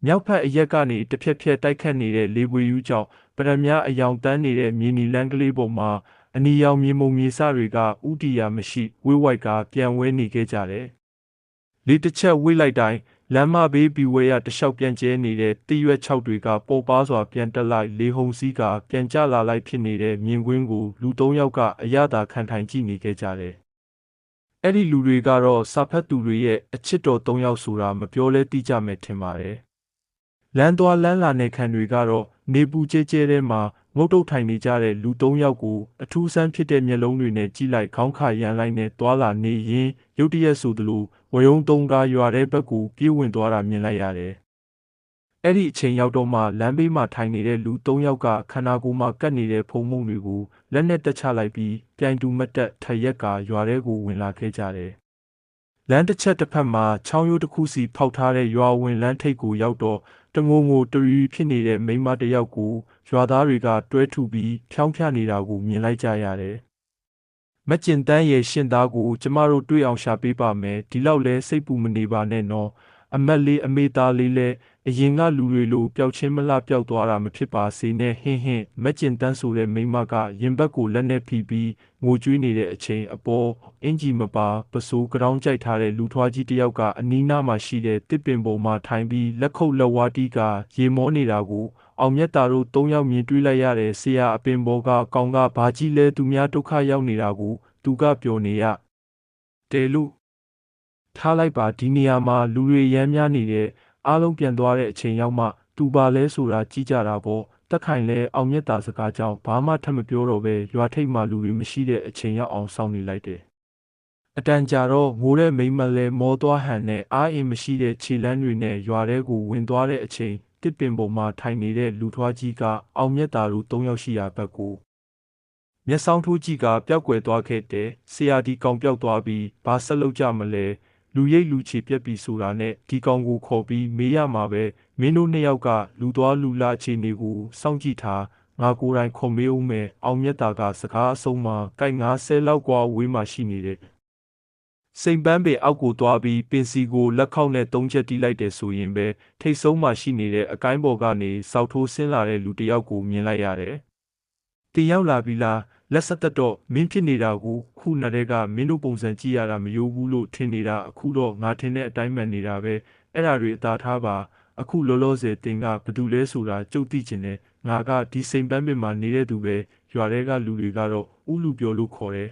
မြောက်ဖက်အရက်ကနေတစ်ဖြက်ဖြက်တိုက်ခတ်နေတဲ့လေပွေယူးကြောင့်ပရမအယောင်တန်းနေတဲ့မြေနီလန်းကလေးပေါ်မှာအနီရောင်မြေမုံမြေစတွေကဥတီယာမရှိဝိဝိုက်ကပြန်ဝဲနေခဲ့ကြတယ်။လေတစ်ချက်ဝိလိုက်တိုင်းလမ်းမဘေးဘီဝဲရတလျှောက်ပြန်ကျဲနေတဲ့တရွက်၆တွေကပေါ်ပါစွာပြန်တက်လိုက်လေဟုန်စည်းကပြန်ကျလာလိုက်ဖြစ်နေတဲ့မြင်ကွင်းကိုလူ၃ယောက်ကအရသာခံထိုင်ကြည့်နေခဲ့ကြတယ်။အဲ့ဒီလူတွေကတော့စာဖတ်သူတွေရဲ့အချစ်တော်၃ယောက်ဆိုတာမပြောလဲသိကြမယ်ထင်ပါတယ်။လမ်းသွားလမ်းလာနေခံတွေကတော့နေပူကျဲကျဲထဲမှာငုတ်တုတ်ထိုင်နေကြတဲ့လူ၃ယောက်ကိုအထူးဆန်းဖြစ်တဲ့မျက်လုံးတွေနဲ့ကြည့်လိုက်ခေါင်းခါရန်လိုက်နဲ့သွာလာနေရင်ရုတ်တရက်ဆိုသလိုဝရုံသုံးကားရွာတဲ့ဘက်ကိုပြေးဝင်သွားတာမြင်လိုက်ရတယ်။အဲ့ဒီအချိန်ရောက်တော့မှလမ်းဘေးမှာထိုင်နေတဲ့လူ၃ယောက်ကခန္ဓာကိုယ်မှာကပ်နေတဲ့ဖုံမုံတွေကိုလက်နဲ့တက်ချလိုက်ပြီးပြိုင်တူမတ်တက်ထရက်ကရွာထဲကိုဝင်လာခဲ့ကြတယ်။လမ်းတစ်ချက်တစ်ဖက်မှာချောင်းရိုးတစ်ခုစီဖောက်ထားတဲ့ရွာဝင်လမ်းထိပ်ကိုရောက်တော့တငိုငိုတရီဖြစ်နေတဲ့မိန်းမတစ်ယောက်ကိုရွာသားတွေကတွဲထုပြီးဖြောင်းဖြနေတာကိုမြင်လိုက်ကြရတယ်။မကျင်တန်းရဲ့ရှင်သားကိုကျမတို့တွေ့အောင်ရှာပေးပါမယ်ဒီလောက်လဲစိတ်ပူမနေပါနဲ့နော်အမက်လေးအမေသားလေးလဲအရင်ကလူတွေလိုပျောက်ချင်းမလှပျောက်သွားတာမဖြစ်ပါစေနဲ့ဟင်းမကျင်တန်းဆိုတဲ့မိန်းမကရင်ဘက်ကိုလက်နဲ့ဖိပြီးငိုကြွေးနေတဲ့အချိန်အပေါ်အင်ကြီးမပါပစိုးကတောင်းကြိုက်ထားတဲ့လူထွားကြီးတစ်ယောက်ကအနီးနားမှာရှိတဲ့တစ်ပင်ပေါ်မှာထိုင်ပြီးလက်ခုပ်လက်ဝါးတီးကရေမောနေတာကိုအောင်မြတ်တာတို့၃ယောက်မြင်တွေ့လိုက်ရတဲ့ဆရာအပင်ပေါ်ကအကောင်ကဘာကြီးလဲသူများဒုက္ခရောက်နေတာကိုသူကပြောနေရတဲလို့ထားလိုက်ပါဒီနေရာမှာလူတွေရမ်းများနေတဲ့အားလုံးပြန်သွားတဲ့အချိန်ရောက်မှသူပါလဲဆိုတာကြည့်ကြတာပေါ့တက်ခိုင်လဲအောင်မြတ်တာစကားကြောင့်ဘာမှထပ်မပြောတော့ပဲရွာထိပ်မှာလူတွေမရှိတဲ့အချိန်ရောက်အောင်စောင့်နေလိုက်တယ်အတန်ကြာတော့ငိုတဲ့မိမလဲမောသွားဟန်နဲ့အားအင်မရှိတဲ့ခြေလမ်းတွေနဲ့ရွာထဲကိုဝင်သွားတဲ့အချိန်တစ်ပင်ပေါ်မှာထိုင်နေတဲ့လူထွားကြီးကအောင်မြတ်တာတို့၃ယောက်ရှိရာဘက်ကိုမျက်စောင်းထိုးကြီးကပျောက်ကွယ်သွားခဲ့တဲ့ဆရာဒီကောင်ပျောက်သွားပြီးဘာဆက်လုပ်ကြမလဲလူရိတ်လူချေပြက်ပြီးဆိုတာနဲ့ဒီကောင်ကိုခေါ်ပြီးမေးရမှာပဲမင်းတို့နှစ်ယောက်ကလူသွားလူလာအခြေအနေကိုစောင့်ကြည့်ထားငါကိုယ်တိုင်ခေါ်မေးဦးမယ်အောင်မြတ်တာကစကားအဆုံးမှာကိုက်90လောက်ကွာဝေးမှရှိနေတဲ့စိန်ပန်းပေအောက်ကိုသွားပြီးပင်စီကိုလက်ခောက်နဲ့၃ချက်တီးလိုက်တယ်ဆိုရင်ပဲထိတ်ဆုံးမှရှိနေတဲ့အကိုင်းပေါ်ကနေစောက်ထိုးဆင်းလာတဲ့လူတစ်ယောက်ကိုမြင်လိုက်ရတယ်။တင်ရောက်လာပြီလားလက်ဆက်သက်တော့မင်းဖြစ်နေတာကိုခုနတဲ့ကမင်းတို့ပုံစံကြည့်ရတာမယိုးဘူးလို့ထင်နေတာအခုတော့ငါထင်တဲ့အတိုင်းမှန်နေတာပဲအဲ့ဒါတွေအသာထားပါအခုလောလောဆယ်တင်ကဘာတူလဲဆိုတာကြုတ်သိချင်တယ်ငါကဒီစိန်ပန်းပင်မှာနေတဲ့သူပဲရွာထဲကလူတွေကတော့ဥလူပြောလို့ခေါ်တယ်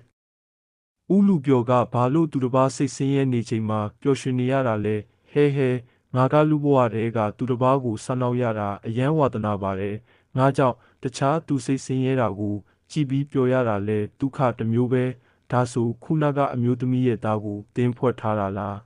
ဥလူပြောကဘာလို့သူတစ်ပါးစိတ်ဆင်းရဲနေချိန်မှာပျော်ရွှင်နေရတာလဲဟဲငါကလူဘဝတည်းကသူတစ်ပါးကိုဆန်းနောက်ရတာအယမ်းဝါသနာပါတယ်ငါကြောင့်တခြားသူစိတ်ဆင်းရဲတာကိုကြည်ပြီးပျော်ရတာလဲဒုက္ခတစ်မျိုးပဲဒါဆိုခုနကအမျိုးသမီးရဲ့သားကိုတင်းဖွဲ့ထားတာလာ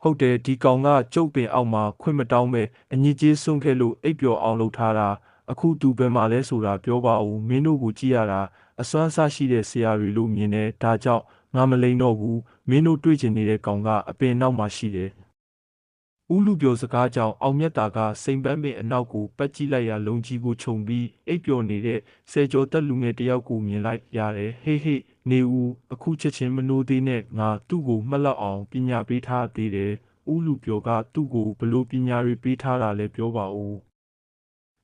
းဟုတ်တယ်ဒီကောင်ကကျုပ်ပင်အောက်မှာခွင့်မတောင်းပဲအညစ်အကြေးစွန့်ခဲ့လို့အိပ်ပျော်အောင်လုပ်ထားတာအခုသူဘယ်မှာလဲဆိုတာပြောပါဦးမင်းတို့ကိုကြည့်ရတာအစွမ်းစားရှိတဲ့ဆရာတွေလို့မြင်တယ်ဒါကြောင့်ငါမလိန်တော့ဘူးမင်းတို့တွေ့ကျင်နေတဲ့ကောင်ကအပင်နောက်မှာရှိတယ်ဦးလူပြောစကားကြောင့်အောင်မြတ်တာကစိန်ပန်းပင်အနောက်ကိုပတ်ကြည့်လိုက်ရလုံကြီးကိုခြုံပြီးအိပ်ပျော်နေတဲ့ဆယ်ကျော်သက်လူငယ်တယောက်ကိုမြင်လိုက်ရတယ်ဟေးနေဦးအခုချက်ချင်းမနိုးသေးနဲ့ငါသူ့ကိုမှတ်လောက်အောင်ပညာပေးထားသေးတယ်ဦးလူပြောကသူ့ကိုဘလို့ပညာတွေပေးထားတာလဲပြောပါဦ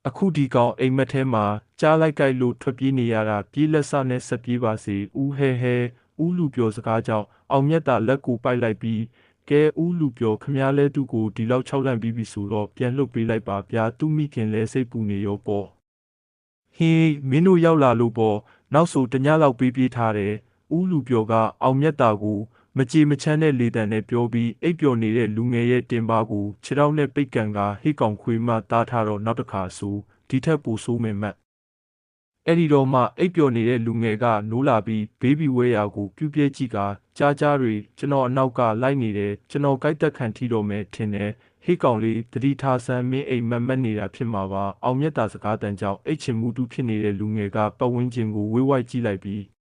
းအခုဒီကောင်အိမ်မက်ထဲမှာကြားလိုက်ကြိုက်လို့ထွက်ပြေးနေရတာပြေးလက်စနဲ့ဆက်ပြေးပါစေဦးဟဲဦးလူပြောစကားကြောင့်အောင်မြတ်တာလက်ကိုပိုက်လိုက်ပြီးကဲဦးလူပြောခမားလဲသူ့ကိုဒီလောက်6လန့်ပြီးပြီဆိုတော့ပြန်လှုပ်ပေးလိုက်ပါဗျာသူ့မိခင်လဲစိတ်ပူနေရောပေါ့ဟေးမင်းတို့ရောက်လာလို့ပေါ့နောက်ဆိုတညလောက်ပြေးထားတယ်ဦးလူပြောကအောင်မြတ်တာကိုမကြေမချမ်းတဲ့လေတံနဲ့ပြောပြီးအိပ်ပျော်နေတဲ့လူငယ်ရဲ့တင်ပါကိုခြေထောက်နဲ့ပိတ်ကန်ကဟိတ်ကောင်ခွေးမှတားထားတော့နောက်တစ်ခါဆိုဒီထက်ပိုဆိုးမယ်မတ်အဲ့ဒီတော့မှအိပ်ပျော်နေတဲ့လူငယ်ကနိုးလာပြီးဘေးဘီဝဲရာကိုပြူးပြဲကြည့်ကကြားတွေကျွန်တော်အနောက်ကလိုက်နေတယ်ကျွန်တော်ကြိုက်တက်ခံထီတော့မယ်ထင်တယ်ဟိတ်ကောင်လေးတတိထားဆန်းမင်းအိမ်မက်နေတာဖြစ်မှာပါအောင်မြတ်တာစကားတန်ကြောင့်အိတ်ချင်မှုတူဖြစ်နေတဲ့လူငယ်ကပတ်ဝန်းကျင်ကိုဝေးဝိုက်ကြည့်လိုက်ပြီ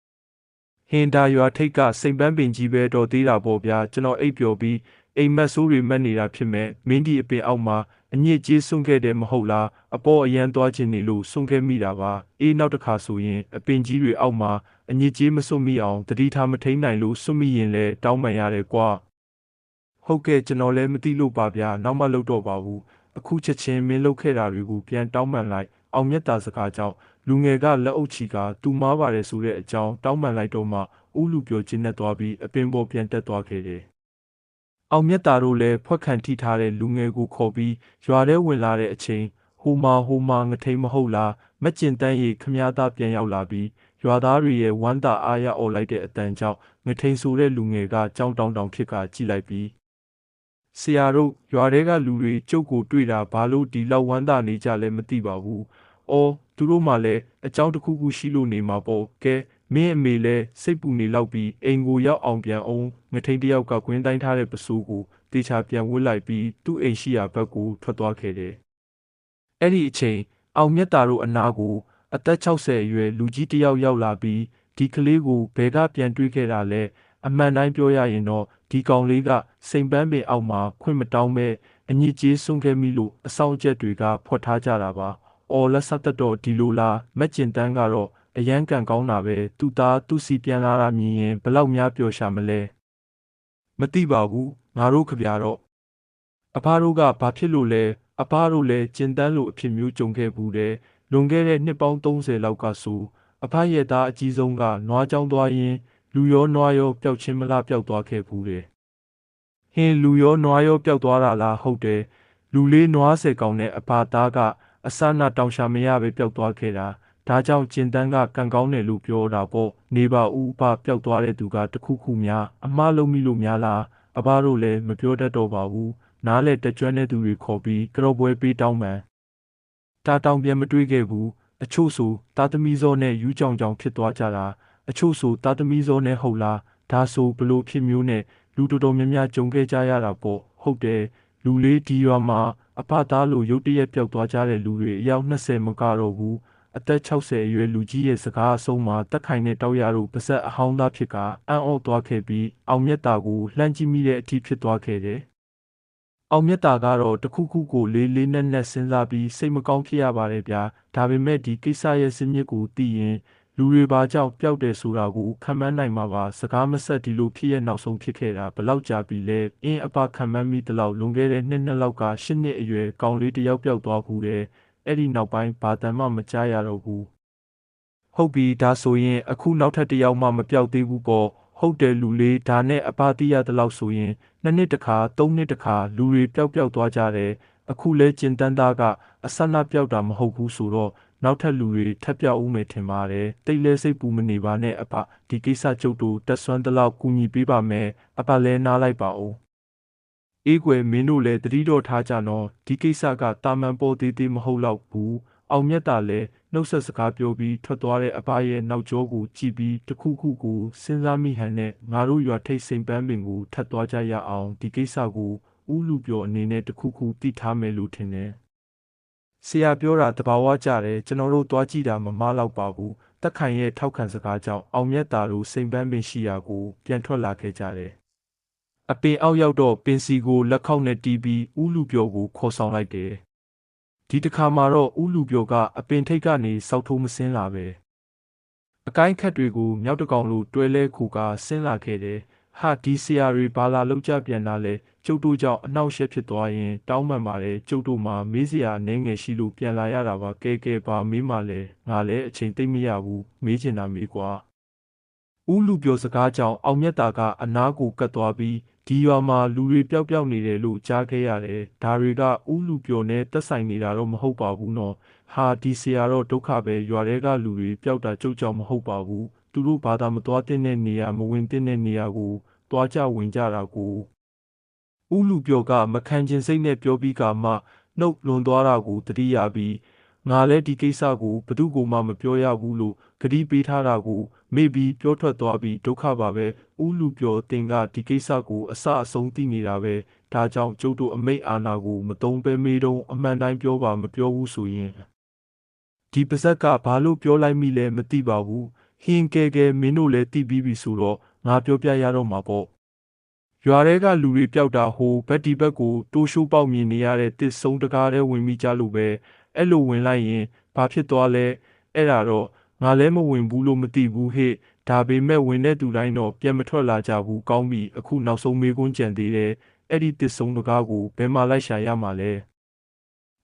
းဟင်ဒါရွာထိတ်ကစိန်ပန်းပင်ကြီးပဲတော်သေးတာပေါ့ဗျာကျွန်တော်အိပ်ပျော်ပြီးအိမ်မက်ဆိုးတွေမက်နေတာဖြစ်မဲ့မင်းဒီအပင်အောက်မှာအညစ်အကြေးစွန့်ခဲ့တယ်မဟုတ်လားအပေါ်အရန်သွားခြင်းနေလို့စွန့်ခဲ့မိတာပါအေးနောက်တစ်ခါဆိုရင်အပင်ကြီးတွေအောက်မှာအညစ်အကြေးမစွန့်မိအောင်တတိထားမထိန်နိုင်လို့စွန့်မိရင်လည်းတောင်းပန်ရတယ်ကွာဟုတ်ကဲ့ကျွန်တော်လည်းမသိလို့ပါဗျာနောက်မှလုပ်တော့ပါဘူး အခုချက်ချင်းမင်းလုပ်ခဲ့တာတွေကိုပြန်တောင်းပန်လိုက်အောင်မြတ်တာစကားကြောင့်လူငယ်ကလက်အုပ်ချီကသူမားပါတယ်ဆိုတဲ့အကြောင်းတောင်းပန်လိုက်တော့မှဦးလူပြိုကျင်းနဲ့သွားပြီးအပင်ပေါ်ပြန်တက်သွားခဲ့တယ်။အောင်မြတ်တာတို့လည်းဖွက်ခံထိထားတဲ့လူငယ်ကိုခေါ်ပြီးရွာထဲဝင်လာတဲ့အချိန်ဟိုမာငထိန်မဟုတ်လားမကျင်တန်းရီခမည်းသားပြန်ရောက်လာပြီးရွာသားတွေရဲ့ဝမ်းသာအားရအော်လိုက်တဲ့အတန်ကြောင့်ငထိန်ဆိုတဲ့လူငယ်ကကြောင်းတောင်းဖြစ်ကကြည့်လိုက်ပြီးဆရာတို့ရွာထဲကလူတွေကျုပ်ကိုတွေ့တာဘာလို့ဒီလောက်ဝမ်းသာနေကြလဲမသိပါဘူး။အော်သူတို့မှလည်းအကြောင်းတစ်ခုခုရှိလို့နေမှာပေါ့။ကဲမင်းအမေလည်းစိတ်ပူနေလောက်ပြီးအိမ်ကိုရောက်အောင်ပြန်အောင်ငထိန်တယောက်ကကွင်းတိုင်းထားတဲ့ပစိုးကိုတေချာပြန်ဝှက်လိုက်ပြီးသူ့အိမ်ရှိရာဘက်ကိုထွက်သွားခဲ့တယ်။အဲ့ဒီအချိန်အောင်မြတ်တာတို့အနာကိုအသက်60အရွယ်လူကြီးတယောက်ရောက်လာပြီးဒီကလေးကိုဘယ်ကပြန်တွေ့ခဲ့တာလဲအမှန်တိုင်းပြောရရင်တော့ဒီကောင်လေးကစိန်ပန်းပင်အောက်မှာခွင့်မတောင်းမဲ့အညစ်ကြေးစွန့်ခဲ့မိလို့အဆောင်အကျက်တွေကဖွက်ထားကြတာပါ။အော်လက်ဆက်တော့ဒီလိုလားမက်ကျင်တန်းကတော့အရန်ကန်ကောင်းတာပဲသူသားသူစီပြန်လာတာမြင်ရင်ဘလောက်များပျော်ရှာမလဲ။မသိပါဘူးငါတို့ခပြတော့အဖားတို့ကဘာဖြစ်လို့လဲအဖားတို့လည်းကျင်တန်းလို့အဖြစ်မျိုးကြုံခဲ့ဘူးတယ်လွန်ခဲ့တဲ့နှစ်ပေါင်း30လောက်ကဆိုအဖရဲ့သားအကြီးဆုံးကနွားချောင်းသွားရင်းလူရောနွားရောပျောက်ချင်းမလားပျောက်သွားခဲ့ဘူးတယ်ဟင်းလူရောနွားရောပျောက်သွားတာလားဟုတ်တယ်လူလေးနွား10ကောင်နဲ့အဖသားကအစနာတောင်ရှာမရပဲပျောက်သွားခဲ့တာဒါကြောင့်ကျင်တန်းကကန်ကောင်းတယ်လို့ပြောတာပေါ့နေပါဦးအဖပျောက်သွားတဲ့သူကတခုခုများအမှားလုံးမိလို့များလားအဖတို့လည်းမပြောတတ်တော့ပါဘူးနားလေတကြွတဲ့သူတွေခေါ်ပြီးကြော့ပွဲပေးတောင်းပန်တာတောင်ပြန်မတွေးခဲ့ဘူးအချို့ဆိုတာသမီဇောနဲ့ယူးကြောင်ကြောင်ဖြစ်သွားကြတာအချို့ဆိုတာသမီဇောနဲ့ဟုတ်လားဒါဆိုဘလို့ဖြစ်မျိုးနဲ့လူတော်တော်များများကြုံခဲ့ကြရတာပေါ့ဟုတ်တယ်လူလေးဒီရွာမှာအဖသားလိုရုတ်တရက်ပျောက်သွားကြတဲ့လူတွေအယောက်20မကတော့ဘူးအသက်60အရွယ်လူကြီးရဲ့စကားအဆုံးမှာတက်ခိုင်တဲ့တောက်ရတို့ပါဇက်အဟောင်းသားဖြစ်ကအံ့ဩသွားခဲ့ပြီးအောင်မြတ်တာကိုလှမ်းကြည့်မိတဲ့အထိဖြစ်သွားခဲ့တယ်အောင်မြတ်တာကတော့တခုခုကိုလေးနက်စဉ်းစားပြီးစိတ်မကောင်းဖြစ်ရပါတယ်ဗျာဒါပေမဲ့ဒီကိစ္စရဲ့စင်မြစ်ကိုသိရင်လူတွေဘာကြောင့်ပျောက်တယ်ဆိုတာကိုခံမှန်းနိုင်မှာပါစကားမဆက်ဒီလိုဖြစ်ရဲ့နောက်ဆုံးဖြစ်ခဲ့တာဘလောက်ကြာပြီလဲအင်းအပခံမှန်းမိတလောက်လွန်ခဲ့တဲ့နှစ်လောက်က10နှစ်အရွယ်ကောင်လေးတယောက်ပျောက်သွားဘူးတဲ့အဲ့ဒီနောက်ပိုင်းဘာတမ်းမှမကြားရတော့ဘူးဟုတ်ပြီဒါဆိုရင်အခုနောက်ထပ်တယောက်မှမပျောက်သေးဘူးပေါ့ဟုတ်တယ်လူလေးဒါနဲ့အပတိရတလောက်ဆိုရင်2နှစ်တခါ3နှစ်တခါလူတွေပျောက်သွားကြတယ်အခုလဲကျင်တန်းသားကအဆန္ဒပျောက်တာမဟုတ်ဘူးဆိုတော့နောက်ထပ်လူတွေထပ်ပြောက်ဦးမယ်ထင်ပါတယ်တိတ်လဲစိတ်ပူမနေပါနဲ့အဖဒီကိစ္စကျုပ်တို့တက်ဆွမ်းတလောက်ကူညီပေးပါမယ်အဖလဲနားလိုက်ပါဦးအေးကွယ်မင်းတို့လည်းတတိတော်ထားကြနော်ဒီကိစ္စကတာမန်ပေါ်သေးမဟုတ်တော့ဘူးအောင်မြတ်တာလည်းနှုတ်ဆက်စကားပြောပြီးထွက်သွားတဲ့အဖရဲ့နောက်ကျောကိုကြည့်ပြီးတခုခုကိုစဉ်းစားမိဟန်နဲ့ငါတို့ရွာထိတ်စိန်ပန်းပင်ကိုထပ်သွားကြရအောင်ဒီကိစ္စကိုဦးလူပြောအနေနဲ့တခုခုသိထားမယ်လို့ထင်တယ်ဆရာပြောတာတဘာဝကြတယ်ကျွန်တော်တို့သွားကြည့်တာမမလောက်ပါဘူးတက်ခိုင်ရဲ့ထောက်ခံစကားကြောင့်အောင်မြတ်တာတို့စိန်ပန်းပင်ရှိရာကိုပြန်ထွက်လာခဲ့ကြတယ်အပင်အောက်ရောက်တော့ပင်စီကိုလက်ခောက်နဲ့တီးပြီးဦးလူပြောကိုခေါ်ဆောင်လိုက်တယ်ဒီတစ်ခါမှာတော့ဦးလူပြောကအပင်ထိတ်ကနေစောက်ထိုးမစင်းလာပဲအကိုင်းခက်တွေကိုမြောက်တကောင်လိုတွဲလဲခုကဆင်းလာခဲ့တယ်ဟာဒီဆရာတွေဘာလာလောက်ကြပြန်လာလဲကျုပ်တို့ကြောင့်အနှောက်အယှက်ဖြစ်သွားရင်တောင်းပန်ပါတယ်ကျုပ်တို့မှာမေးစရာအနေငယ်ရှိလို့ပြန်လာရတာပါကဲပါမေးမှလဲငါလည်းအချိန်သိမ့်မရဘူးမေးချင်တာမေးကွာဦးလူပြောစကားကြောင့်အောင်မြတ်တာကအနားကိုကတ်သွားပြီးဒီရွာမှာလူတွေပျောက်နေတယ်လို့ကြားခဲ့ရတယ်ဒါတွေကဦးလူပြောနဲ့တက်ဆိုင်နေတာတော့မဟုတ်ပါဘူးနော်ဟာဒီဆရာတော့ဒုက္ခပဲရွာတွေကလူတွေပျောက်တာကြုတ်ကြောင်မဟုတ်ပါဘူးသူတို့ဘာသာမသွားတဲ့နေရာမဝင်တဲ့နေရာကိုတွားကြဝင်ကြတာကိုဦးလူပြောကမခံချင်စိတ်နဲ့ပြောပြီးကမှနှုတ်လွန်သွားတာကိုတတိယပြီးငါလည်းဒီကိစ္စကိုဘသူ့ကိုမှမပြောရဘူးလို့ဂတိပေးထားတာကိုမေ့ပြီးပြောထွက်သွားပြီးဒုက္ခပါပဲဦးလူပြောတင်ကဒီကိစ္စကိုအစအဆုံးသိနေတာပဲဒါကြောင့်ကျုပ်တို့အမိတ်အာဏာကိုမတုံးပဲမေးတော့အမှန်တိုင်းပြောပါမပြောဘူးဆိုရင်ဒီပါဇက်ကဘာလို့ပြောလိုက်မိလဲမသိပါဘူးဟင်းကဲမင်းတို့လည်းသိပြီးပြီဆိုတော့ငါပြောပြရတော့မှာပေါ့ရွာတွေကလူတွေပျောက်တာဟိုဘက်ဒီဘက်ကိုတိုးရှိုးပေါက်မြင်နေရတဲ့တစ်ဆုံးတကားထဲဝင်မိကြလို့ပဲအဲ့လိုဝင်လိုက်ရင်ဘာဖြစ်သွားလဲအဲ့ဒါတော့ငါလည်းမဝင်ဘူးလို့မသိဘူးဟဲ့ဒါပေမဲ့ဝင်တဲ့သူတိုင်းတော့ပြန်မထွက်လာကြဘူးကောင်းပြီအခုနောက်ဆုံးမေးခွန်းကြံသေးတယ်အဲ့ဒီတစ်ဆုံးတကားကိုဘယ်မှာလိုက်ရှာရမှာလဲ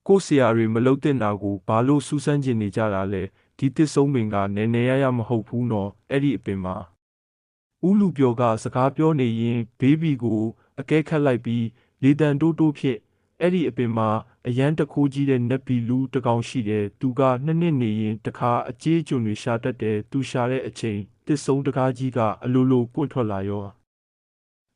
ကိုဆရာတွေမလုတ်တင်တာကိုဘာလို့စူးစမ်းကျင်နေကြတာလဲဒီတစ်ဆုံးပင်ကနည်းနည်းရမဟုတ်ဘူးနော်အဲ့ဒီအပင်မှာဦးလူပြောကစကားပြောနေရင်ဘေးဘီကိုအကဲခတ်လိုက်ပြီးလေတံတိုးတိုးဖြစ်အဲ့ဒီအပင်မှာအရန်တခိုးကြီးတဲ့နက်ဘီလူတကောင်ရှိတယ်သူကနှစ်နှစ်နေရင်တခါအကြေးကျွန်တွေရှာတတ်တယ်သူရှာတဲ့အချိန်တစ်ဆုံးတကားကြီးကအလိုလိုပွင့်ထွက်လာရေ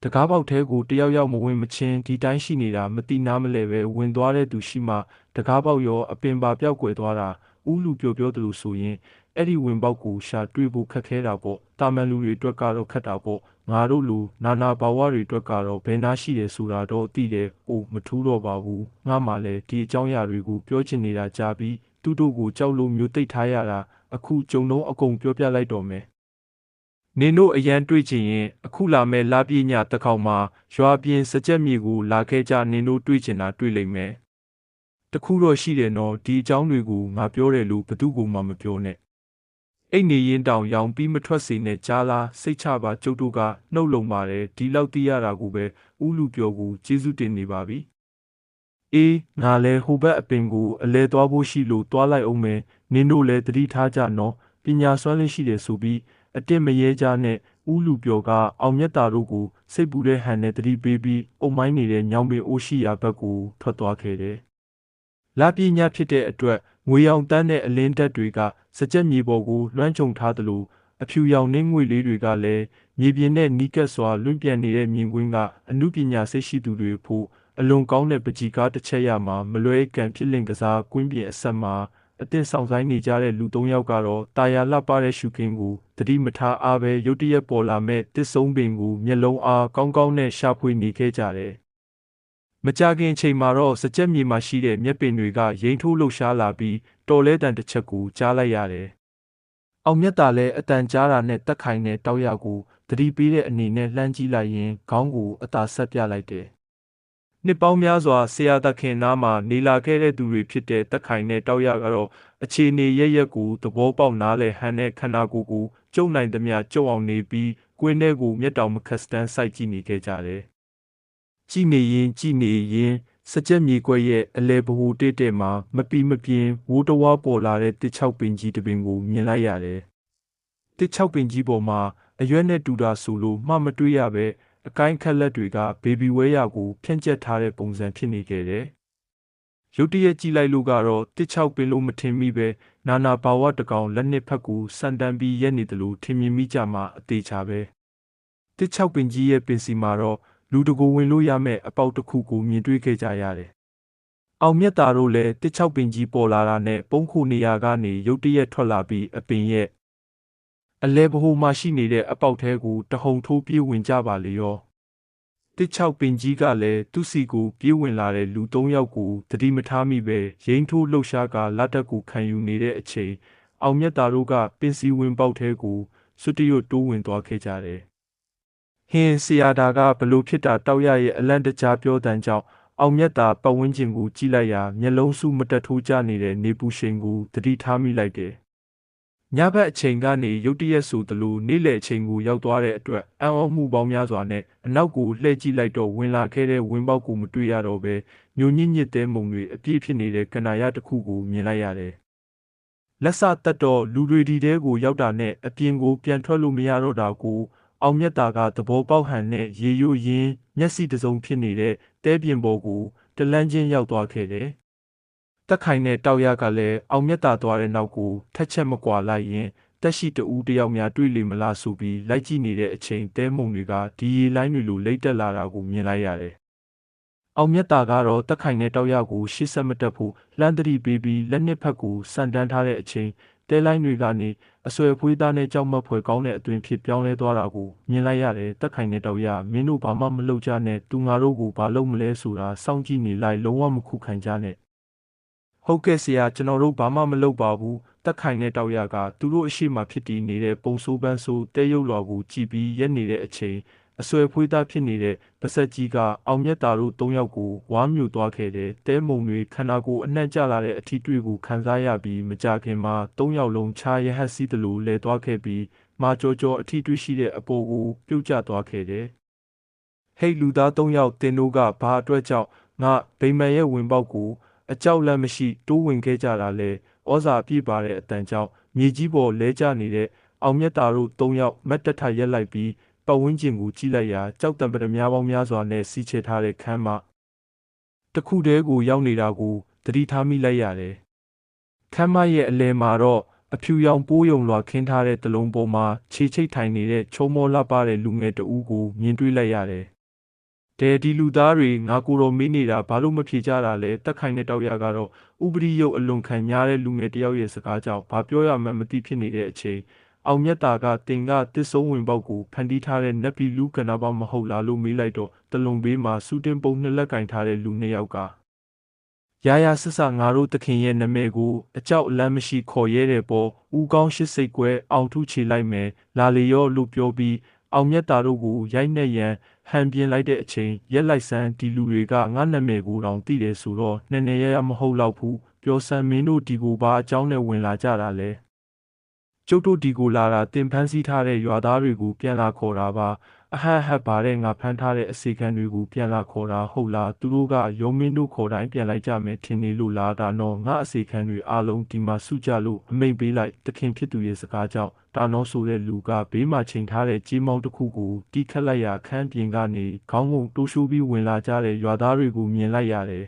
ာတကားပေါက်ထဲကိုတယောက်ယောက်မဝင်မချင်းဒီတိုင်းရှိနေတာမတိနားမလဲပဲဝင်သွားတဲ့သူရှိမှတကားပေါက်ရောအပင်ပါပြောက်ကွယ်သွားတာဦးလူပြောတယ်လို့ဆိုရင်အဲ့ဒီဝင်ပေါက်ကိုရှာတွေ့ဖို့ခက်ခဲတာပေါ့တာမန်လူတွေအတွက်ကတော့ခက်တာပေါ့ငါတို့လူနာနာဘာဝတွေအတွက်ကတော့ဘယ်နာရှိတယ်ဆိုတာတော့သိတယ်ဟိုမထူးတော့ပါဘူးငါမှလည်းဒီအကြောင်းအရာတွေကိုပြောချင်နေတာကြားပြီးသူတို့ကိုကြောက်လို့မျိုးတိတ်ထားရတာအခုကြုံတော့အကုန်ပြောပြလိုက်တော့မယ်နင်တို့အရန်တွေ့ချင်ရင်အခုလာမဲ့လာပြည့်ညတစ်ခေါက်မှာရွာပြင်စကြက်မြေကိုလာခဲ့ကြနင်တို့တွေ့ချင်တာတွေ့လိမ့်မယ်တခုတော့ရှိတယ်နော်ဒီအကြောင်းတွေကိုငါပြောတယ်လို့ဘသူကမှမပြောနဲ့အိတ်နေရင်တောင်ရောင်ပြီးမထွက်စေနဲ့ကြားလားစိတ်ချပါကျုပ်တို့ကနှုတ်လုံပါတယ်ဒီလောက်သိရတာကိုပဲဦးလူပြောကိုကျေးဇူးတင်နေပါပြီအေးငါလဲဟိုဘက်အပင်ကိုအလဲသွားဖို့ရှိလို့သွားလိုက်အောင်မယ်နင်တို့လည်းသတိထားကြနော်ပညာစွမ်းလေးရှိတယ်ဆိုပြီးအတစ်မရဲကြနဲ့ဦးလူပြောကအောင်မြတ်တာတို့ကိုစိတ်ပူတဲ့ဟန်နဲ့သတိပေးပြီးအုံမိုင်းနေတဲ့ညောင်ပင်အိုးရှိရာဘက်ကိုထွက်သွားခဲ့တယ်လာပြညဖြစ်တဲ့အတွက်ငွေရောင်တန်းတဲ့အလင်းတက်တွေကစကြက်မြေပေါ်ကိုလွှမ်းခြုံထားသလိုအဖြူရောင်နှင်းငွေလေးတွေကလည်းမြေပြင်နဲ့နီးကပ်စွာလွင့်ပြန်နေတဲ့မြင်ကွင်းကအမှုပညာစိတ်ရှိသူတွေဖို့အလွန်ကောင်းတဲ့ပကြီးကားတစ်ချက်ရမှာမလွဲကံဖြစ်လင့်ကစားကွင်းပြင်အဆက်မှာအသင့်ဆောင်ဆိုင်နေကြတဲ့လူ၃ယောက်ကတော့တာယာလှပတဲ့ရှုခင်းကိုတတိမထားအားပဲရုတ်တရက်ပေါ်လာမဲ့တစ်ဆုံးပင်ကိုမျက်လုံးအားကောင်းကောင်းနဲ့ရှာဖွေနေခဲ့ကြတယ်မကြခင်ချိန်မှာတော့စကြက်မြေမှာရှိတဲ့မြက်ပင်တွေကရိမ့်ထိုးလှုပ်ရှားလာပြီးတော်လဲတန်တစ်ချက်ကိုကြားလိုက်ရတယ်။အောင်မြတ်တာလည်းအတန်ကြားတာနဲ့တက်ခိုင်တဲ့တောက်ရကိုသတိပေးတဲ့အနေနဲ့လှမ်းကြည့်လိုက်ရင်ခေါင်းကိုအသာဆက်ပြလိုက်တယ်။နှစ်ပေါင်းများစွာဆရာသခင်နားမှာနေလာခဲ့တဲ့သူတွေဖြစ်တဲ့တက်ခိုင်တဲ့တောက်ရကတော့အခြေအနေရရက်ကိုသဘောပေါက်နားလဲဟန်တဲ့ခန္ဓာကိုယ်ကိုကျုံနိုင်သမျှကျုံအောင်နေပြီးကွင်းထဲကိုမျက်တောင်မခက်စတန်းစိုက်ကြည့်နေခဲ့ကြတယ်။ကြည့်နေရင်စကြက်မြေကွက်ရဲ့အလဲဘဟုတိတဲ့မှာမပီမပြင်းဝိုးတဝါပေါ်လာတဲ့တစ်ချောက်ပင်ကြီးတစ်ပင်ကိုမြင်လိုက်ရတယ်။တစ်ချောက်ပင်ကြီးပေါ်မှာအရွက်နဲ့တူတာဆိုလို့မှမတွေ့ရပဲအကိုင်းခက်လက်တွေကဘေဘီဝဲရကိုဖြန့်ကျက်ထားတဲ့ပုံစံဖြစ်နေခဲ့တယ်။ရုတ်တရက်ကြည့်လိုက်လို့ကတော့တစ်ချောက်ပင်လို့မထင်မိပဲနာနာဘာဝတကောင်လက်နှစ်ဖက်ကိုစန်တန်ပြီးရက်နေတယ်လို့ထင်မြင်မိကြမှာအသေးချာပဲ။တစ်ချောက်ပင်ကြီးရဲ့ပင်စီမှာတော့လူတကိုဝင်လို့ရမယ့်အပေါက်တစ်ခုကိုမြင်တွေ့ခဲ့ကြရတယ်။အောင်မြတ်တာတို့လည်းတစ်ချောက်ပင်ကြီးပေါ်လာတာနဲ့ပုံခုနေရာကနေရုတ်တရက်ထွက်လာပြီးအပင်ရဲ့အလဲဘဟုမှရှိနေတဲ့အပေါက်ထဲကိုတဟုန်ထိုးပြေးဝင်ကြပါလေရော။တစ်ချောက်ပင်ကြီးကလည်းသူ့စီကိုပြေးဝင်လာတဲ့လူ၃ယောက်ကိုသတိမထားမိပဲရိမ့်ထိုးလှုပ်ရှားကလက်တက်ကိုခံယူနေတဲ့အချိန်အောင်မြတ်တာတို့ကပင်စီဝင်ပေါက်ထဲကိုစွတ်တရွတ်တိုးဝင်သွားခဲ့ကြတယ်ဟင်းဆရာဒါကဘလို့ဖြစ်တာတောက်ရရဲ့အလန့်တကြားပြောတန်ကြောင့်အောင်မြတ်တာပတ်ဝန်းကျင်ကိုကြည့်လိုက်ရာမျက်လုံးစုမတက်ထိုးကျနေတဲ့နေပူရှိန်ကိုသတိထားမိလိုက်တယ်။ညဘက်အချိန်ကနေရုတ်တရက်ဆိုသလိုနေ့လယ်အချိန်ကိုရောက်သွားတဲ့အတွက်အံ့ဩမှုပေါင်းများစွာနဲ့အနောက်ကိုလှည့်ကြည့်လိုက်တော့ဝင်လာခဲ့တဲ့ဝင်းပေါက်ကိုမတွေ့ရတော့ပဲမျိုးညစ်ညစ်တဲ့မုံတွေအပြည့်ဖြစ်နေတဲ့ကနာရတစ်ခုကိုမြင်လိုက်ရတယ်။လက်စတက်တော့လူတွေဒီတဲကိုရောက်တာနဲ့အပြင်ကိုပြန်ထွက်လို့မရတော့တာကိုအောင်မြတ်တာကသဘောပေါက်ဟန်နဲ့ရေရိုးရင်းမျက်စိတစုံဖြစ်နေတဲ့တဲပြင်ပေါ်ကိုတလန်းချင်းရောက်သွားခဲ့တယ်။တက်ခိုင်တဲ့တောက်ရကလည်းအောင်မြတ်တာသွားတဲ့နောက်ကိုထက်ချက်မကွာလိုက်ရင်တက်ရှိတူတယောက်များတွေ့လိမ့်မလားဆိုပြီးလိုက်ကြည့်နေတဲ့အချိန်တဲမုံတွေကဒီရေလိုင်းတွေလိုလိမ့်တက်လာတာကိုမြင်လိုက်ရတယ်။အောင်မြတ်တာကတော့တက်ခိုင်တဲ့တောက်ရကိုရှေ့ဆက်မတက်ဖို့လှမ်းတတိပေးပြီးလက်နှစ်ဖက်ကိုစန်တန်းထားတဲ့အချိန်တဲလိုင်းတွေကနေအဆွဲဖွေးသားနဲ့ကြောက်မက်ဖွယ်ကောင်းတဲ့အသွင်ဖြစ်ပြောင်းလဲသွားတာကိုမြင်လိုက်ရတယ်တက်ခိုင်တဲ့တောက်ရမင်းတို့ဘာမှမလုပ်ကြနဲ့သူငါတို့ကိုဘာလုပ်မလဲဆိုတာစောင့်ကြည့်နေလိုက်လုံးဝမခုခံကြနဲ့ဟုတ်ကဲ့ဆရာကျွန်တော်တို့ဘာမှမလုပ်ပါဘူးတက်ခိုင်တဲ့တောက်ရကသူတို့အရှိမဖြစ်တည်နေတဲ့ပုံဆိုးပန်းဆိုးတဲရုပ်လွာကိုကြည့်ပြီးရက်နေတဲ့အချိန်အဆွဲဖွေးသားဖြစ်နေတဲ့ပစက်ကြီးကအောင်မြတ်တာတို့၃ယောက်ကိုဝါမြူသွားခဲ့တဲ့တဲမုံတွေခန္ဓာကိုယ်အနှံ့ကျလာတဲ့အထီးတွေ့ကိုခံစားရပြီးမကြခင်မှာ၃ယောက်လုံးခြားရဟတ်စီးသလိုလဲသွားခဲ့ပြီးမာကြောကြောအထီးတွေ့ရှိတဲ့အပေါ်ကိုပြုတ်ကျသွားခဲ့တယ်ဟိတ်လူသား၃ယောက်တင်တို့ကဘာအတွက်ကြောင့်ငါဗိမ္မာန်ရဲ့ဝင်ပေါက်ကို အကြောက်လန့်မရှိတိုးဝင်ခဲ့ကြတာလဲဩဇာပြည့်ပါတဲ့အတန်ကြောင့်မြေကြီးပေါ်လဲကျနေတဲ့အောင်မြတ်တာတို့၃ယောက်မတ်တက်ထရက်လိုက်ပြီးပတ်ဝန်းကျင်ကိုကြည့်လိုက်ရာကြောက်တံပဒများပေါင်းများစွာနဲ့စီချထားတဲ့ခန်းမတစ်ခုတည်းကိုရောက်နေတာကိုသတိထားမိလိုက်ရတယ်ခန်းမရဲ့အလယ်မှာတော့အဖြူရောင်ပိုးယုံလွာခင်းထားတဲ့တလုံးပေါ်မှာခြေချိတ်ထိုင်နေတဲ့ချုံမောလှပတဲ့လူငယ်တဦးကိုမြင်တွေ့လိုက်ရတယ်ဒီလူသားတွေငါကိုတော်မေးနေတာဘာလို့မဖြေကြတာလဲတက်ခိုင်တဲ့တောက်ရကတော့ဥပဒေရုပ်အလွန်ခံများတဲ့လူငယ်တယောက်ရဲ့စကားကြောင့်ဘာပြောရမှန်းမသိဖြစ်နေတဲ့အချိန်အောင်မြတ်တာကတင်ကတစ်ဆုံးဝင်ပေါက်ကိုဖန်တီးထားတဲ့နက်ပီလူကနာပါမဟုတ်လားလို့မေးလိုက်တော့တလုံဘေးမှာစူတင်ပုံနှစ်လက်ကင်ထားတဲ့လူနှစ်ယောက်ကရာရာဆဆငါတို့သခင်ရဲ့နာမည်ကိုအကြောက်အလန့်မရှိခေါ်ရဲတဲ့ပေါ်ဦးကောင်းရှစ်စိတ်ကွဲအောင်ထုချေလိုက်မယ်လာလေရောလို့ပြောပြီးအောင်မြတ်တာတို့ကိုရိုက်နှက်ရန်ဟန်ပြင်းလိုက်တဲ့အချိန်ရက်လိုက်ဆန်းဒီလူတွေကငါနာမည်ကိုတောင်သိတယ်ဆိုတော့နည်းနည်းရရမဟုတ်တော့ဘူးပြောစမ်းမင်းတို့ဒီကိုဘာအကြောင်းနဲ့ဝင်လာကြတာလဲကျုပ်တို့ဒီကိုလာတာတင်ဖန်းစည်းထားတဲ့ရွာသားတွေကိုပြန်လာခေါ်တာပါအဟတ်ဟတ်ပါတဲ့ငါဖမ်းထားတဲ့အစီခံတွေကိုပြန်လာခေါ်တာဟုတ်လားသူတို့ကရုံမင်းတို့ခေါ်တိုင်းပြန်လိုက်ကြမယ်ထင်နေလို့လားဒါတော့ငါအစီခံတွေအားလုံးဒီမှာစုကြလို့အမိန့်ပေးလိုက်တခင်ဖြစ်သူရဲ့စကားကြောင့်တာနောဆိုတဲ့လူကဘေးမှာချိန်ထားတဲ့ကြေးမောင်းတစ်ခုကိုတီးခတ်လိုက်ရာခန်းပြင်ကနေခေါင်းငုံတိုးရှိုးပြီးဝင်လာကြတဲ့ရွာသားတွေကိုမြင်လိုက်ရတယ်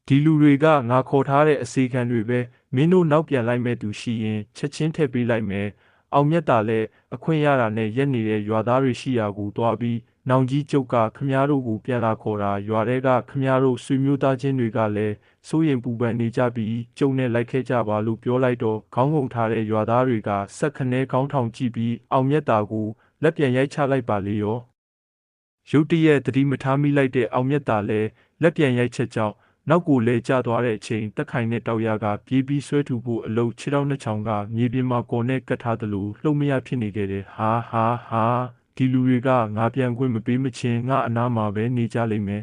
ဒီလူတွေကငါခေါ်ထားတဲ့အစီခံတွေပဲမင်းတို့နောက်ပြန်လိုက်မဲ့သူရှိရင်ချက်ချင်းထည့်ပေးလိုက်မယ်အောင်မြတ်တာလည်းအခွင့်ရတာနဲ့ရက်နေတဲ့ရွာသားတွေရှိရာကိုတွားပြီးနောင်ကြီးကျုပ်ကခမားတို့ကိုပြန်လာခေါ်တာရွာထဲကခမားတို့ဆွေမျိုးသားချင်းတွေကလည်းစိုးရင်ပူပန်နေကြပြီးကျုံနဲ့လိုက်ခဲ့ကြပါလို့ပြောလိုက်တော့ခေါင်းငုံထားတဲ့ရွာသားတွေကစက်ခနဲခေါင်းထောင်ကြည့်ပြီးအောင်မြတ်တာကိုလက်ပြန်ရိုက်ချလိုက်ပါလေရောရုတ်တရက်သတိမထားမိလိုက်တဲ့အောင်မြတ်တာလည်းလက်ပြန်ရိုက်ချက်ကြောင့်နောက်ကိုလဲကျသွားတဲ့အချိန်တက်ခိုင်တဲ့တောက်ရကပြေးပြီးဆွဲထူဖို့အလုံးခြေထောက်နှစ်ချောင်းကမြေပြင်မှာကော်နဲ့ကတ်ထားသလိုလှုပ်မရဖြစ်နေခဲ့တယ်ဟာဒီလူတွေကငါပြန်ခွင့်မပေးမချင်းငါအနားမှာပဲနေကြလိမ့်မယ်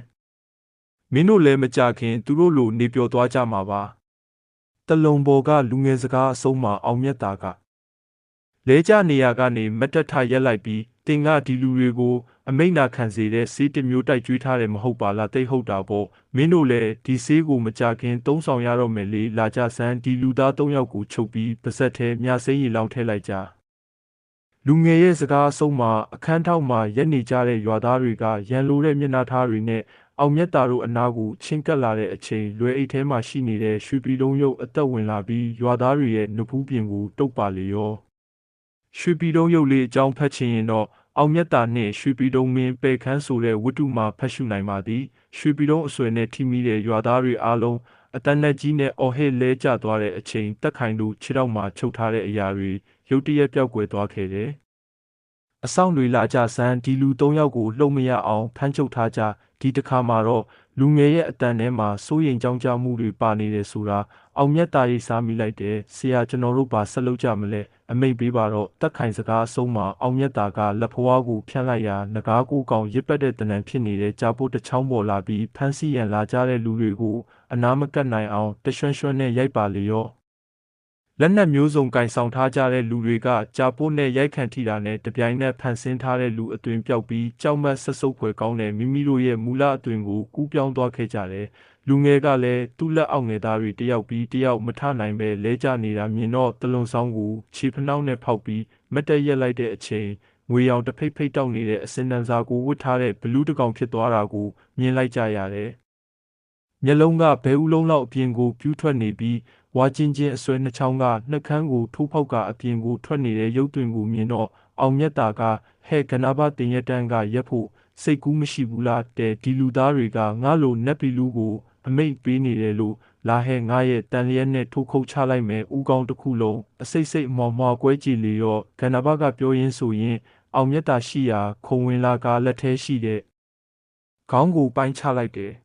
မင်းတို့လည်းမကြခင်သူတို့လိုနေပျော်သွားကြမှာပါတလုံပေါ်ကလူငယ်စကားအဆုံးမှာအောင်မြတ်တာကလဲကျနေရကနေမတ်တက်ထရက်လိုက်ပြီးတင်ကဒီလူတွေကိုအမိန့်နာခံစေတဲ့ဆေးတစ်မျိုးတိုက်ကျွေးထားတယ်မဟုတ်ပါလားတိတ်ဟုတ်တာပေါ့မင်းတို့လည်းဒီဆေးကိုမကြခင်သုံးဆောင်ရတော့မယ်လေလာကြဆန်းဒီလူသား၃ယောက်ကိုချုပ်ပြီးပါဇက်ထဲမြစိမ့်ရီလောင်းထည့်လိုက်ကြလူငယ်ရဲ့စကားအဆုံးမှာအခန်းထောက်မှာရက်နေကြတဲ့ရွာသားတွေကရန်လိုတဲ့မျက်နှာထားတွေနဲ့အောင်မြတ်တာတို့အနားကိုချင်းကပ်လာတဲ့အချိန်လွယ်အိတ်ထဲမှာရှိနေတဲ့ရွှေပြည်လုံးရုပ်အသက်ဝင်လာပြီးရွာသားတွေရဲ့နှဖူးပြင်ကိုတုပ်ပါလေရောရွှေပြည်လုံးရုပ်လေးအကြောင်းဖတ်ချင်ရင်တော့အောင်မြတ်တာနှင့်ရွှေပြည်တုံးမင်းပေခန်းဆိုတဲ့ဝတ္ထုမှာဖတ်ရှုနိုင်ပါသည်ရွှေပြည်တုံးအဆွေနဲ့ထိမိတဲ့ရွာသားတွေအားလုံးအတန်နဲ့ကြီးနဲ့အော်ဟစ်လဲကျသွားတဲ့အချိန်တက်ခိုင်တို့ခြေထောက်မှာချုပ်ထားတဲ့အရာတွေရုတ်တရက်ပျောက်ကွယ်သွားခဲ့တယ်အဆောင်တွေလာကြဆန်းဒီလူ၃ယောက်ကိုလှုပ်မရအောင်ဖမ်းချုပ်ထားကြဒီတစ်ခါမှာတော့လူငယ်ရဲ့အတန်ထဲမှာစိုးရိမ်ကြောင်းကြမှုတွေပါနေတယ်ဆိုတာအောင်မြတ်တာရေးစားမိလိုက်တယ်ဆရာကျွန်တော်တို့ဘာဆက်လုပ်ကြမလဲအမိတ်ပေးပါတော့တက်ခိုင်စကားအဆုံးမှာအောင်မြတ်တာကလက်ဖွားကိုဖြန့်လိုက်ရာငကားကိုကောင်ရစ်ပတ်တဲ့တနံဖြစ်နေတဲ့ကြာပိုးတစ်ချောင်းပေါ်လာပြီးဖမ်းဆီးရန်လာကြတဲ့လူတွေကိုအနာမကတ်နိုင်အောင်တရွှွှနဲ့ရိုက်ပါလေရောလက်နက်မျိုးစုံကင်ဆောင်ထားကြတဲ့လူတွေကကြာပိုးနဲ့ရိုက်ခံထိတာနဲ့တပြိုင်နက်ဖန်ဆင်းထားတဲ့လူအသွင်ပြောက်ပြီးကြောက်မက်ဆက်ဆုပ်ဖွယ်ကောင်းတဲ့မိမိတို့ရဲ့မူလအသွင်ကိုကူးပြောင်းသွားခဲ့ကြတယ်လူငယ်ကလည်းသူ့လက်အောက်ငယ်သားတွေတယောက်ပြီးတယောက်မထနိုင်ပဲလဲကျနေတာမြင်တော့တလွန်ဆောင်ကိုခြေဖနှောင်းနဲ့ဖောက်ပြီးမတ်တက်ရက်လိုက်တဲ့အချိန်ငွေရောင်တဖိတ်ဖိတ်တောက်နေတဲ့အစင်တန်စာကိုဝတ်ထားတဲ့ဘလူးတကောင်ဖြစ်သွားတာကိုမြင်လိုက်ကြရတယ်မျက်လုံးကဘဲဥလုံးလောက်အပြင်ကိုပြူးထွက်နေပြီးဝါချင်းချင်းအဆွဲနှချောင်းကနှက်ခမ်းကိုထိုးဖောက်ကအပြင်ကိုထွက်နေတဲ့ရုပ်သွင်းကိုမြင်တော့အောင်မြတ်တာကဟဲ့ကနာဘတင်ရတန်းကရက်ဖို့စိတ်ကူးမရှိဘူးလားတဲ့ဒီလူသားတွေကငါလိုနက်ပီလူကိုအမိတ်ပေးနေတယ်လို့လာဟဲ့ငါရဲ့တန်လျက်နဲ့ထိုးခုတ်ချလိုက်မယ်ဦးကောင်းတစ်ခုလုံးအစိတ်စိတ်မော်မော်ကွဲကြည်လေတော့ကနာဘကပြောရင်းဆိုရင်အောင်မြတ်တာရှိရာခုံဝင်လာကလက်ထဲရှိတဲ့ခေါင်းကိုပိုင်းချလိုက်တယ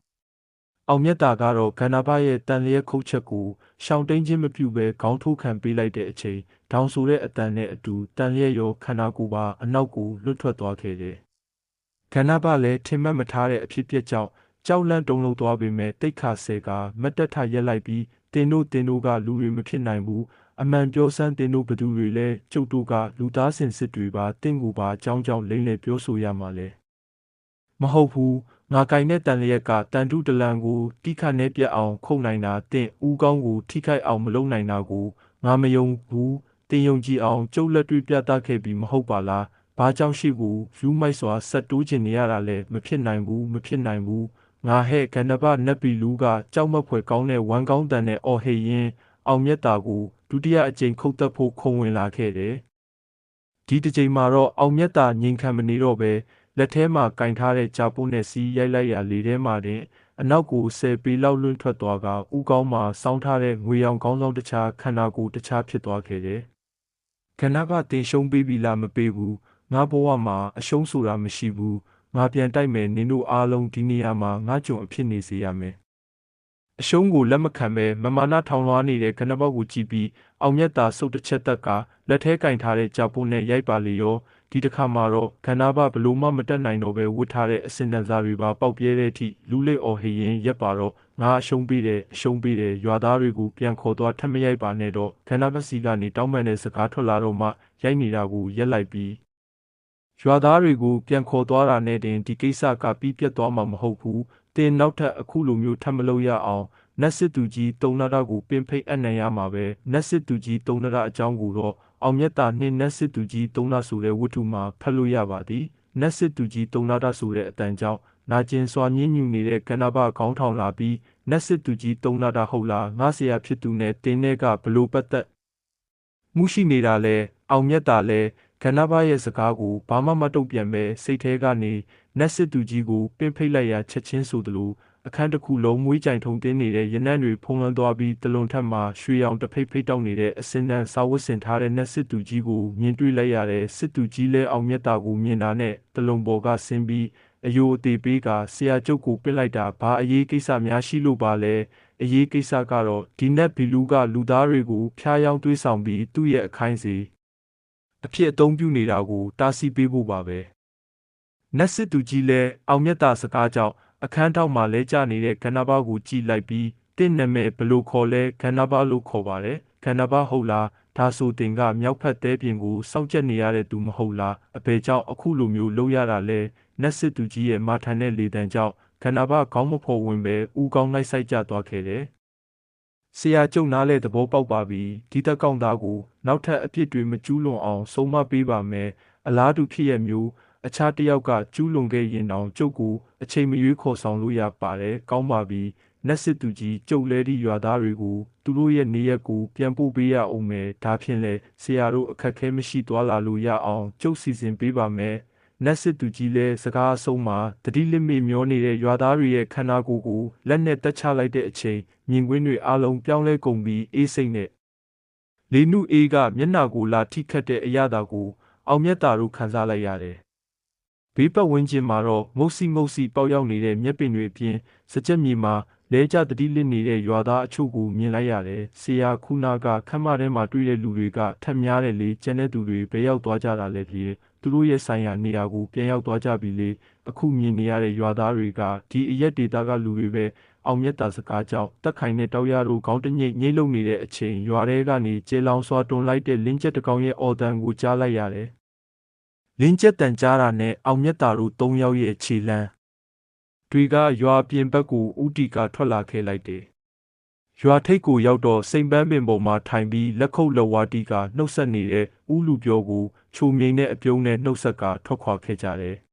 ်အောင်မြတ်တာကတော့ကန္နာဘရဲ့တန်လျက်ခုတ်ချက်ကိုရှောင်တိန်ချင်းမပြုတ်ပဲခေါင်းထိုးခံပေးလိုက်တဲ့အချိန်ဒေါင်ဆိုတဲ့အတန်နဲ့အတူတန်လျက်ရောခန္ဓာကိုယ်ပါအနောက်ကိုလွတ်ထွက်သွားခဲ့တယ်။ကန္နာဘလည်းထင်မှတ်မထားတဲ့အဖြစ်အပျက်ကြောင့်ကြောက်လန့်တုန်လှုပ်သွားပေမဲ့တိတ်ခါဆဲကမတ်တက်ထရက်လိုက်ပြီးတင်တို့ကလူတွေမဖြစ်နိုင်ဘူးအမှန်ပြောစမ်းတင်တို့ဘသူတွေလဲကျုပ်တို့ကလူသားစင်စစ်တွေပါတင့်ကိုပါအကြောင်းလိမ့်လေပြောဆိုရမှာလဲမဟုတ်ဘူး ငါကိုင်တဲ့တန်လျက်ကတန်တုတလန်ကိုတိခတ်နေပြအောင်ခုတ်နိုင်တာတင့်ဦးကောင်းကိုထိခိုက်အောင်မလုပ်နိုင်တာကိုငါမယုံဘူးတင်ယုံကြည်အောင်ကျုပ်လက်တွေ့ပြသခဲ့ပြီးမဟုတ်ပါလားဘာကြောင့်ရှိဘူးယူမိုက်စွာဆက်တိုးချင်နေရတာလဲမဖြစ်နိုင်ဘူးမဖြစ်နိုင်ဘူးငါဟဲ့ကန္နပနက်ပီလူကကြောက်မက်ဖွယ်ကောင်းတဲ့ဝမ်းကောင်းတန်နဲ့အော်ဟေရင်အောင်မြတ်တာကိုဒုတိယအကြိမ်ခုတ်တက်ဖို့ခုံဝင်လာခဲ့တယ်ဒီတစ်ကြိမ်မှာတော့အောင်မြတ်တာငြိမ်ခံမနေတော့ပဲလက်ထဲမှာကင်ထားတဲ့ကြာပိုးနဲ့စီးရိုက်လိုက်ရလေထဲမှာတဲ့အနောက်ကို10ပေလောက်လွင့်ထွက်သွားကဥကောင်းမှာစောင်းထားတဲ့ငွေရောင်ကောင်းဆောင်တခြားခန္ဓာကိုယ်တခြားဖြစ်သွားခဲ့တယ်ကန္နပတင်ရှုံးပေးပြီလားမပေးဘူးငါဘဝမှာအရှုံးဆိုတာမရှိဘူးငါပြန်တိုက်မယ်နင်တို့အားလုံးဒီနေရာမှာငါကြုံအဖြစ်နေစေရမယ်အရှုံးကိုလက်မခံပဲမမာနထောင်လွှားနေတဲ့ကနဘောက်ကိုကြည့်ပြီးအောင်မြတ်တာစုပ်တစ်ချက်တက်ကလက်ထဲကင်ထားတဲ့ကြာပိုးနဲ့ရိုက်ပါလေရောဒီတစ်ခါမှာတော့ခန္ဓာဘဘလို့မှမတက်နိုင်တော့ပဲဝတ်ထားတဲ့အစင်တန်စာတွေပါပေါက်ပြဲတဲ့အထိလူလိတ်အော်ဟေရင်ရက်ပါတော့ငါအရှုံးပေးတယ်အရှုံးပေးတယ်ရွာသားတွေကိုပြန်ခေါ်သွားထပ်မရိုက်ပါနဲ့တော့ခန္ဓာဘစီကနေတောင်းပန်တဲ့စကားထွက်လာတော့မှရိုက်နေတာကိုရက်လိုက်ပြီးရွာသားတွေကိုပြန်ခေါ်သွားတာနဲ့တင်ဒီကိစ္စကပြီးပြတ်သွားမှာမဟုတ်ဘူးတင်နောက်ထပ်အခုလိုမျိုးထပ်မလုပ်ရအောင်နတ်စစ်သူကြီးတုံနာတာကိုပင်ဖိတ်အနံ့ရမှာပဲနတ်စစ်သူကြီးတုံနာတာအကြောင်းကိုတော့အောင်မြတ်တာနှင့်နတ်စစ်သူကြီးတုံနာဆိုတဲ့ဝတ္ထုမှာဖတ်လို့ရပါသည်နတ်စစ်သူကြီးတုံနာတာဆိုတဲ့အတန်ကြောင့်နာကျင်စွာညှဉ်းညူနေတဲ့ကန္နာဘခေါင်းထောင်လာပြီးနတ်စစ်သူကြီးတုံနာတာဟုတ်လားငါဆရာဖြစ်သူနဲ့တင်းနဲ့ကဘလို့ပတ်သက်မှုရှိနေတာလဲအောင်မြတ်တာလဲကန္နာဘရဲ့စကားကိုဘာမှမတုံ့ပြန်ပဲစိတ်ထဲကနေနတ်စစ်သူကြီးကိုပင်ဖိတ်လိုက်ရချက်ချင်းဆိုသလိုအခန်းတစ်ခုလုံးမွေးကြိုင်ထုံတင်းနေတဲ့ရနံ့တွေဖုံးလွှမ်းသွားပြီးတလွန်ထက်မှရွှေရောင်တဖိတ်ဖိတ်တောက်နေတဲ့အစင်းတန်းစာဝတ်ဆင်ထားတဲ့နတ်စစ်သူကြီးကိုမြင်တွေ့လိုက်ရတဲ့စစ်သူကြီးလဲအောင်မြတ်တာကိုမြင်တာနဲ့တလုံပေါ်ကဆင်းပြီးအယိုအသေးပေးကဆရာကျုပ်ကိုပစ်လိုက်တာဘာအရေးကိစ္စများရှိလို့ပါလဲအရေးကိစ္စကတော့ဒီနတ်ဘီလူကလူသားတွေကိုဖျားယောင်းတွေးဆောင်ပြီးသူ့ရဲ့အခိုင်းစီအဖြစ်အသုံးပြုနေတာကိုတားဆီးပေးဖို့ပါပဲနတ်စစ်သူကြီးလဲအောင်မြတ်တာစကားကြောင့်အခန်းထောက်မှာလဲကျနေတဲ့ကန္နာဘကိုကြည့်လိုက်ပြီးတင့်နာမည်ဘလို့ခေါ်လဲကန္နာဘလို့ခေါ်ပါတယ်ကန္နာဘဟုတ်လားဒါဆိုတင်ကမြောက်ဖက်တဲပြင်ကိုစောင့်ကြက်နေရတဲ့သူမဟုတ်လားအဘယ်ကြောင့်အခုလိုမျိုးလုပ်ရတာလဲနတ်စစ်သူကြီးရဲ့မာထန်တဲ့လေတံကြောင့်ကန္နာဘခေါင်းမဖော်ဝင်ပဲဦးကောင်းလိုက်ဆိုင်ကြသွားခဲ့တယ်ဆရာကျုပ်နားလဲသဘောပေါက်ပါပြီဒီတက်ကောင်သားကိုနောက်ထပ်အပြစ်တွေမကျူးလွန်အောင်ဆုံးမပေးပါမယ်အလားတူဖြစ်ရမျိုးအခြားတစ်ယောက်ကကျူးလွန်ခဲ့ရင်တောင်ကျုပ်ကိုအချိန်မရွေးခေါ်ဆောင်လို့ရပါတယ်ကောင်းပါပြီနတ်စစ်သူကြီးကျုပ်လဲဒီရွာသားတွေကိုသူတို့ရဲ့နေရက်ကိုပြန်ပို့ပေးရအောင်မယ်ဒါဖြင့်လဲဆရာတို့အခက်ခဲမရှိသွားလာလို့ရအောင်ကျုပ်စီစဉ်ပေးပါမယ်နတ်စစ်သူကြီးလဲစကားအဆုံးမှာတတိလစ်မေမျောနေတဲ့ရွာသားတွေရဲ့ခန္ဓာကိုယ်ကိုလက်နဲ့တက်ချလိုက်တဲ့အချိန်မြင်ကွင်းတွေအလုံးပြောင်းလဲကုန်ပြီးအေးစိတ်နဲ့လေနုအေးကမျက်နှာကိုလာထိခတ်တဲ့အရာတာကိုအောင်မြတ်တာတို့ခံစားလိုက်ရတယ်ဘေးပတ်ဝန်းကျင်မှာတော့ငုတ်စီပေါက်ရောက်နေတဲ့မြက်ပင်တွေအပြင်စကြက်မြေမှာလဲကျတတိလစ်နေတဲ့ရွာသားအချို့ကိုမြင်လိုက်ရတယ်။ဆရာခုနာကခမ်းမထဲမှာတွေ့တဲ့လူတွေကထက်များတယ်လေကျန်တဲ့သူတွေဘယ်ရောက်သွားကြတာလဲဖြစ်သူတို့ရဲ့ဆိုင်ရာနေရာကိုပြန်ရောက်သွားကြပြီလေအခုမြင်နေရတဲ့ရွာသားတွေကဒီအရက်ဒေတာကလူတွေပဲအောင်မြတ်တာစကားကြောင့်တက်ခိုင်တဲ့တောက်ရတို့ခေါင်းတညိတ်ငိမ့်လုံနေတဲ့အချိန်ရွာထဲကနေကျေလောင်စွာတွန်လိုက်တဲ့လင်းကျက်တကောင်ရဲ့အော်တန်ကိုကြားလိုက်ရတယ်လင်းကျက်တန်ကြားတာနဲ့အောင်မြတ်တာတို့၃ယောက်ရဲ့ခြေလမ်းတွေကရွာပြင်ဘက်ကိုဥတီကထွက်လာခဲ့လိုက်တယ်။ရွာထိပ်ကိုရောက်တော့စိန်ပန်းပင်ပေါ်မှာထိုင်ပြီးလက်ခုပ်လက်ဝါးတီကနှုတ်ဆက်နေတဲ့ဥလူပြောကိုချိုမြိန်တဲ့အပြုံးနဲ့နှုတ်ဆက်ကထွက်ခွာခဲ့ကြတယ်။